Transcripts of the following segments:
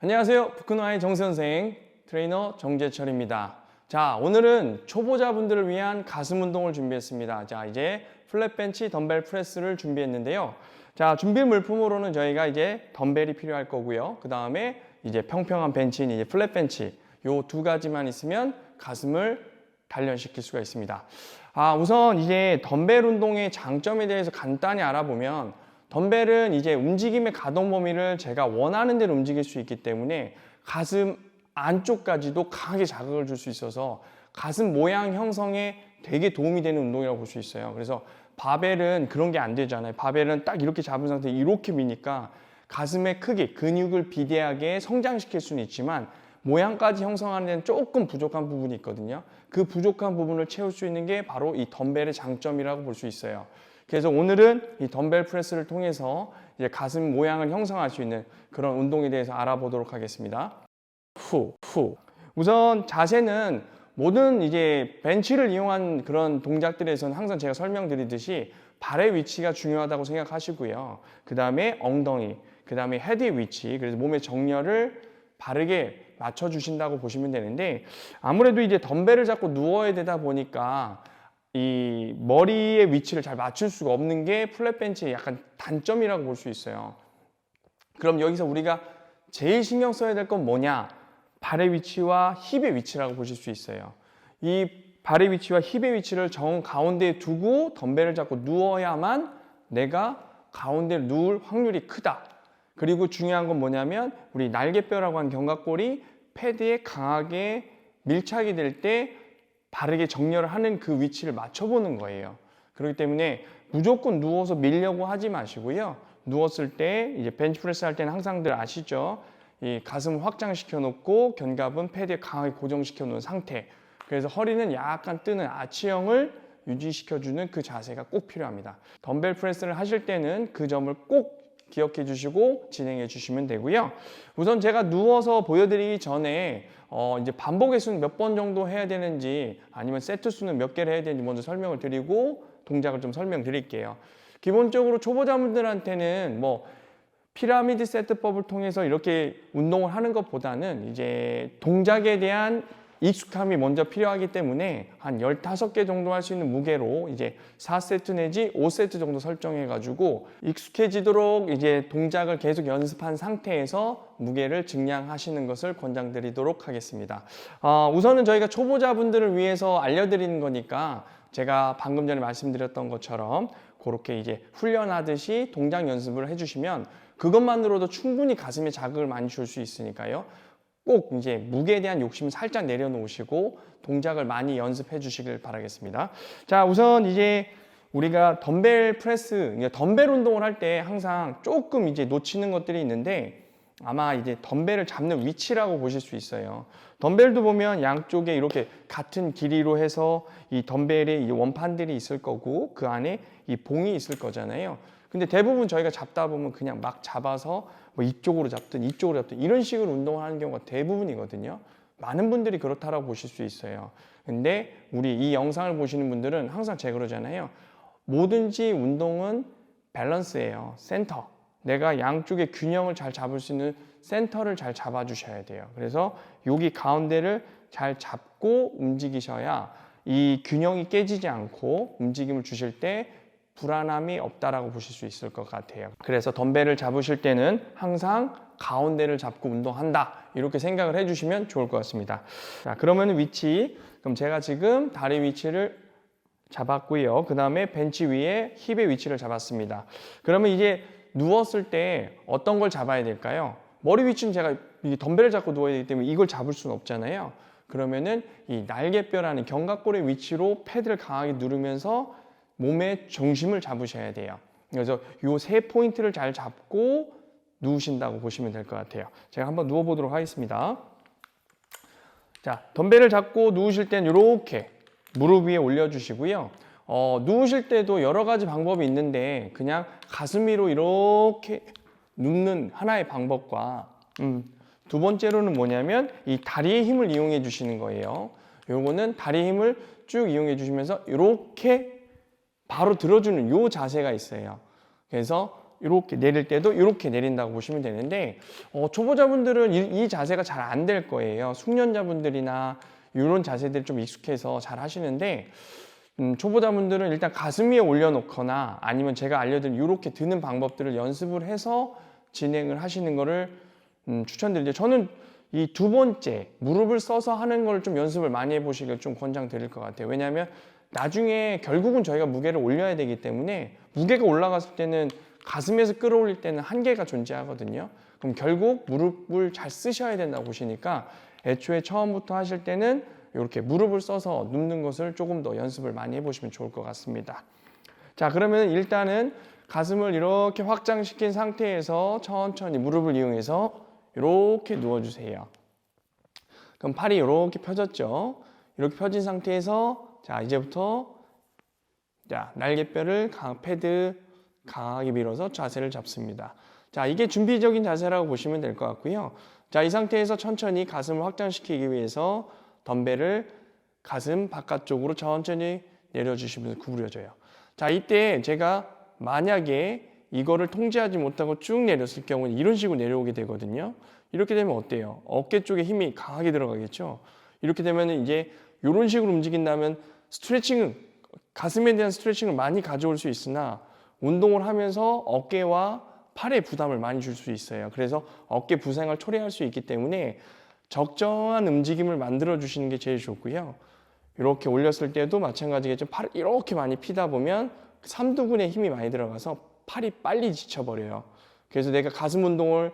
안녕하세요. 부크노아의 정선생 트레이너 정재철입니다. 자, 오늘은 초보자분들을 위한 가슴 운동을 준비했습니다. 자, 이제 플랫벤치 덤벨 프레스를 준비했는데요. 자, 준비 물품으로는 저희가 이제 덤벨이 필요할 거고요. 그 다음에 이제 평평한 벤치인 이제 플랫벤치 요 두 가지만 있으면 가슴을 단련시킬 수가 있습니다. 우선 이제 덤벨 운동의 장점에 대해서 간단히 알아보면 덤벨은 이제 움직임의 가동 범위를 제가 원하는 대로 움직일 수 있기 때문에 가슴 안쪽까지도 강하게 자극을 줄 수 있어서 가슴 모양 형성에 되게 도움이 되는 운동이라고 볼 수 있어요. 그래서 바벨은 그런 게 안 되잖아요. 바벨은 딱 이렇게 잡은 상태에 이렇게 미니까 가슴의 크기, 근육을 비대하게 성장시킬 수는 있지만 모양까지 형성하는 데는 조금 부족한 부분이 있거든요. 그 부족한 부분을 채울 수 있는 게 바로 이 덤벨의 장점이라고 볼 수 있어요. 그래서 오늘은 이 덤벨 프레스를 통해서 이제 가슴 모양을 형성할 수 있는 그런 운동에 대해서 알아보도록 하겠습니다. 우선 자세는 모든 이제 벤치를 이용한 그런 동작들에서는 항상 제가 설명드리듯이 발의 위치가 중요하다고 생각하시고요. 그 다음에 엉덩이, 그 다음에 헤드의 위치, 그래서 몸의 정렬을 바르게 맞춰주신다고 보시면 되는데 아무래도 이제 덤벨을 잡고 누워야 되다 보니까 이 머리의 위치를 잘 맞출 수가 없는 게 플랫벤치의 약간 단점이라고 볼 수 있어요. 그럼 여기서 우리가 제일 신경 써야 될 건 뭐냐? 발의 위치와 힙의 위치라고 보실 수 있어요. 이 발의 위치와 힙의 위치를 정 가운데에 두고 덤벨을 잡고 누워야만 내가 가운데 누울 확률이 크다. 그리고 중요한 건 뭐냐면 우리 날개뼈라고 하는 견갑골이 패드에 강하게 밀착이 될 때 바르게 정렬을 하는 그 위치를 맞춰보는 거예요. 그렇기 때문에 무조건 누워서 밀려고 하지 마시고요. 누웠을 때 이제 벤치프레스 할 때는 항상들 아시죠? 이 가슴을 확장시켜 놓고 견갑은 패드에 강하게 고정시켜 놓은 상태. 그래서 허리는 약간 뜨는 아치형을 유지시켜주는 그 자세가 꼭 필요합니다. 덤벨 프레스를 하실 때는 그 점을 꼭 기억해 주시고 진행해 주시면 되고요. 우선 제가 누워서 보여드리기 전에 이제 반복의 수는 몇 번 정도 해야 되는지 아니면 세트 수는 몇 개를 해야 되는지 먼저 설명을 드리고 동작을 좀 설명드릴게요. 기본적으로 초보자분들한테는 뭐 피라미드 세트법을 통해서 이렇게 운동을 하는 것보다는 이제 동작에 대한 익숙함이 먼저 필요하기 때문에 한 15개 정도 할 수 있는 무게로 이제 4세트 내지 5세트 정도 설정해 가지고 익숙해지도록 이제 동작을 계속 연습한 상태에서 무게를 증량하시는 것을 권장드리도록 하겠습니다. 우선은 저희가 초보자분들을 위해서 알려드리는 거니까 제가 방금 전에 말씀드렸던 것처럼 그렇게 이제 훈련하듯이 동작 연습을 해주시면 그것만으로도 충분히 가슴에 자극을 많이 줄 수 있으니까요. 꼭 이제 무게에 대한 욕심을 살짝 내려놓으시고 동작을 많이 연습해 주시길 바라겠습니다. 자, 우선 이제 우리가 덤벨 프레스, 덤벨 운동을 할 때 항상 조금 이제 놓치는 것들이 있는데 아마 이제 덤벨을 잡는 위치라고 보실 수 있어요. 덤벨도 보면 양쪽에 이렇게 같은 길이로 해서 이 덤벨에 이 원판들이 있을 거고 그 안에 이 봉이 있을 거잖아요. 근데 대부분 저희가 잡다 보면 그냥 막 잡아서 뭐 이쪽으로 잡든 이쪽으로 잡든 이런 식으로 운동을 하는 경우가 대부분이거든요. 많은 분들이 그렇다라고 보실 수 있어요. 근데 우리 이 영상을 보시는 분들은 항상 제가 그러잖아요. 뭐든지 운동은 밸런스예요. 센터. 내가 양쪽의 균형을 잘 잡을 수 있는 센터를 잘 잡아주셔야 돼요. 그래서 여기 가운데를 잘 잡고 움직이셔야 이 균형이 깨지지 않고 움직임을 주실 때 불안함이 없다라고 보실 수 있을 것 같아요. 그래서 덤벨을 잡으실 때는 항상 가운데를 잡고 운동한다 이렇게 생각을 해주시면 좋을 것 같습니다. 자, 그러면 위치, 그럼 제가 지금 다리 위치를 잡았고요. 그 다음에 벤치 위에 힙의 위치를 잡았습니다. 그러면 이제 누웠을 때 어떤 걸 잡아야 될까요? 머리 위치는 제가 이 덤벨을 잡고 누워야 되기 때문에 이걸 잡을 수는 없잖아요. 그러면은 이 날개뼈라는 견갑골의 위치로 패드를 강하게 누르면서 몸의 중심을 잡으셔야 돼요. 그래서 이 세 포인트를 잘 잡고 누우신다고 보시면 될 것 같아요. 제가 한번 누워보도록 하겠습니다. 자, 덤벨을 잡고 누우실 땐 이렇게 무릎 위에 올려주시고요. 누우실 때도 여러 가지 방법이 있는데 그냥 가슴 위로 이렇게 눕는 하나의 방법과 두 번째로는 뭐냐면 이 다리의 힘을 이용해 주시는 거예요. 요거는 다리의 힘을 쭉 이용해 주시면서 이렇게 바로 들어주는 요 자세가 있어요. 그래서 이렇게 내릴 때도 이렇게 내린다고 보시면 되는데 초보자분들은 이 자세가 잘 안 될 거예요. 숙련자분들이나 이런 자세들이 좀 익숙해서 잘 하시는데 초보자분들은 일단 가슴 위에 올려놓거나 아니면 제가 알려드린 이렇게 드는 방법들을 연습을 해서 진행을 하시는 거를 추천드리죠. 저는 이 두 번째 무릎을 써서 하는 걸 좀 연습을 많이 해보시길 좀 권장드릴 것 같아요. 왜냐하면 나중에 결국은 저희가 무게를 올려야 되기 때문에 무게가 올라갔을 때는 가슴에서 끌어올릴 때는 한계가 존재하거든요. 그럼 결국 무릎을 잘 쓰셔야 된다고 보시니까 애초에 처음부터 하실 때는 이렇게 무릎을 써서 눕는 것을 조금 더 연습을 많이 해보시면 좋을 것 같습니다. 자, 그러면 일단은 가슴을 이렇게 확장시킨 상태에서 천천히 무릎을 이용해서 이렇게 누워주세요. 그럼 팔이 이렇게 펴졌죠. 이렇게 펴진 상태에서 자, 이제부터 자, 날개뼈를 패드 강하게 밀어서 자세를 잡습니다. 자, 이게 준비적인 자세라고 보시면 될 것 같고요. 자, 이 상태에서 천천히 가슴을 확장시키기 위해서 덤벨을 가슴 바깥쪽으로 천천히 내려주시면서 구부려져요. 자, 이때 제가 만약에 이거를 통제하지 못하고 쭉 내렸을 경우는 이런 식으로 내려오게 되거든요. 이렇게 되면 어때요? 어깨 쪽에 힘이 강하게 들어가겠죠? 이렇게 되면 이제 이런 식으로 움직인다면 스트레칭은 가슴에 대한 스트레칭을 많이 가져올 수 있으나 운동을 하면서 어깨와 팔에 부담을 많이 줄 수 있어요. 그래서 어깨 부상을 초래할 수 있기 때문에 적정한 움직임을 만들어 주시는 게 제일 좋고요. 이렇게 올렸을 때도 마찬가지겠죠. 팔을 이렇게 많이 피다 보면 삼두근에 힘이 많이 들어가서 팔이 빨리 지쳐버려요. 그래서 내가 가슴 운동을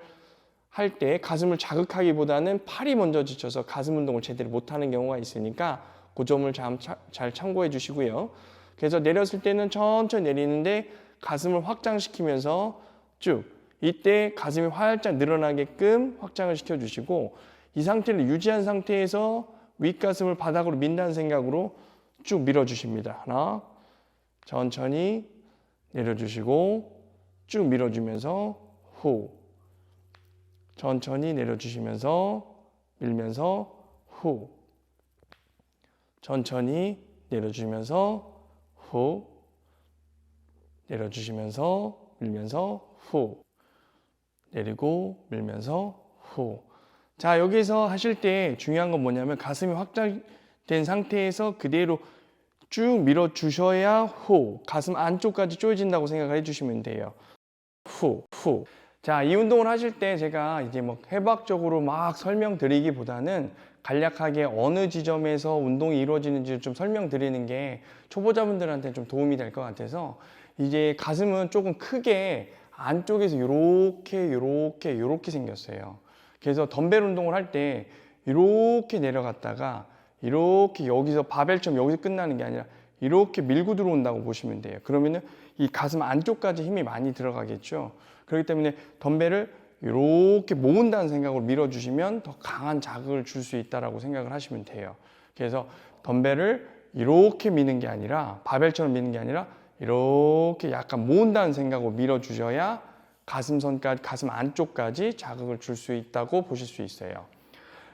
할 때 가슴을 자극하기보다는 팔이 먼저 지쳐서 가슴 운동을 제대로 못하는 경우가 있으니까 그 점을 잘 참고해 주시고요. 그래서 내렸을 때는 천천히 내리는데 가슴을 확장시키면서 쭉 이때 가슴이 활짝 늘어나게끔 확장을 시켜주시고 이 상태를 유지한 상태에서 윗가슴을 바닥으로 민다는 생각으로 쭉 밀어주십니다. 하나, 천천히 내려주시고 쭉 밀어주면서 후, 천천히 내려주시면서 밀면서 후, 천천히 내려주시면서 후, 내려주시면서 밀면서 후, 내리고 밀면서 후. 자, 여기서 하실 때 중요한 건 뭐냐면 가슴이 확장된 상태에서 그대로 쭉 밀어주셔야 후, 가슴 안쪽까지 조여진다고 생각을 해주시면 돼요. 후, 후. 자, 이 운동을 하실 때 제가 이제 뭐 해박적으로 막 설명드리기보다는 간략하게 어느 지점에서 운동이 이루어지는지 좀 설명드리는 게 초보자분들한테 좀 도움이 될 것 같아서 이제 가슴은 조금 크게 안쪽에서 요렇게 생겼어요. 그래서 덤벨 운동을 할 때 이렇게 내려갔다가 이렇게 여기서 바벨처럼 여기서 끝나는 게 아니라 이렇게 밀고 들어온다고 보시면 돼요. 그러면은 이 가슴 안쪽까지 힘이 많이 들어가겠죠. 그렇기 때문에 덤벨을 이렇게 모은다는 생각으로 밀어주시면 더 강한 자극을 줄 수 있다고 생각을 하시면 돼요. 그래서 덤벨을 이렇게 미는 게 아니라 바벨처럼 미는 게 아니라 이렇게 약간 모은다는 생각으로 밀어주셔야 가슴선까지, 가슴 안쪽까지 자극을 줄 수 있다고 보실 수 있어요.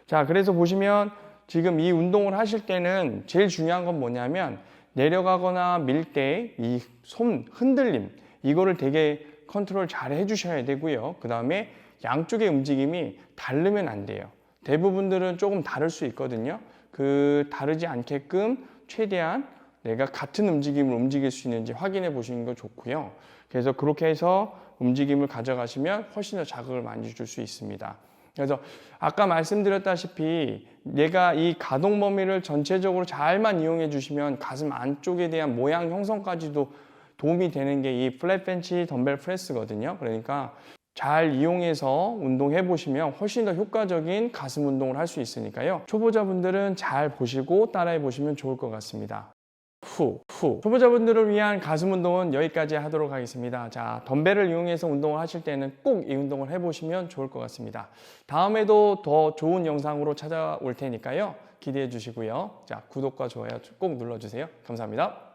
자, 그래서 보시면 지금 이 운동을 하실 때는 제일 중요한 건 뭐냐면 내려가거나 밀 때 이 손 흔들림 이거를 되게 컨트롤 잘 해주셔야 되고요. 그 다음에 양쪽의 움직임이 다르면 안 돼요. 대부분들은 조금 다를 수 있거든요. 그 다르지 않게끔 최대한 내가 같은 움직임을 움직일 수 있는지 확인해 보시는 거 좋고요. 그래서 그렇게 해서 움직임을 가져가시면 훨씬 더 자극을 많이 줄 수 있습니다. 그래서 아까 말씀드렸다시피 내가 이 가동 범위를 전체적으로 잘만 이용해 주시면 가슴 안쪽에 대한 모양 형성까지도 도움이 되는 게 이 플랫 벤치 덤벨 프레스거든요. 그러니까 잘 이용해서 운동해 보시면 훨씬 더 효과적인 가슴 운동을 할 수 있으니까요. 초보자분들은 잘 보시고 따라해 보시면 좋을 것 같습니다. 후. 초보자분들을 위한 가슴 운동은 여기까지 하도록 하겠습니다. 자, 덤벨을 이용해서 운동을 하실 때는 꼭 이 운동을 해보시면 좋을 것 같습니다. 다음에도 더 좋은 영상으로 찾아올 테니까요. 기대해 주시고요. 자, 구독과 좋아요 꼭 눌러주세요. 감사합니다.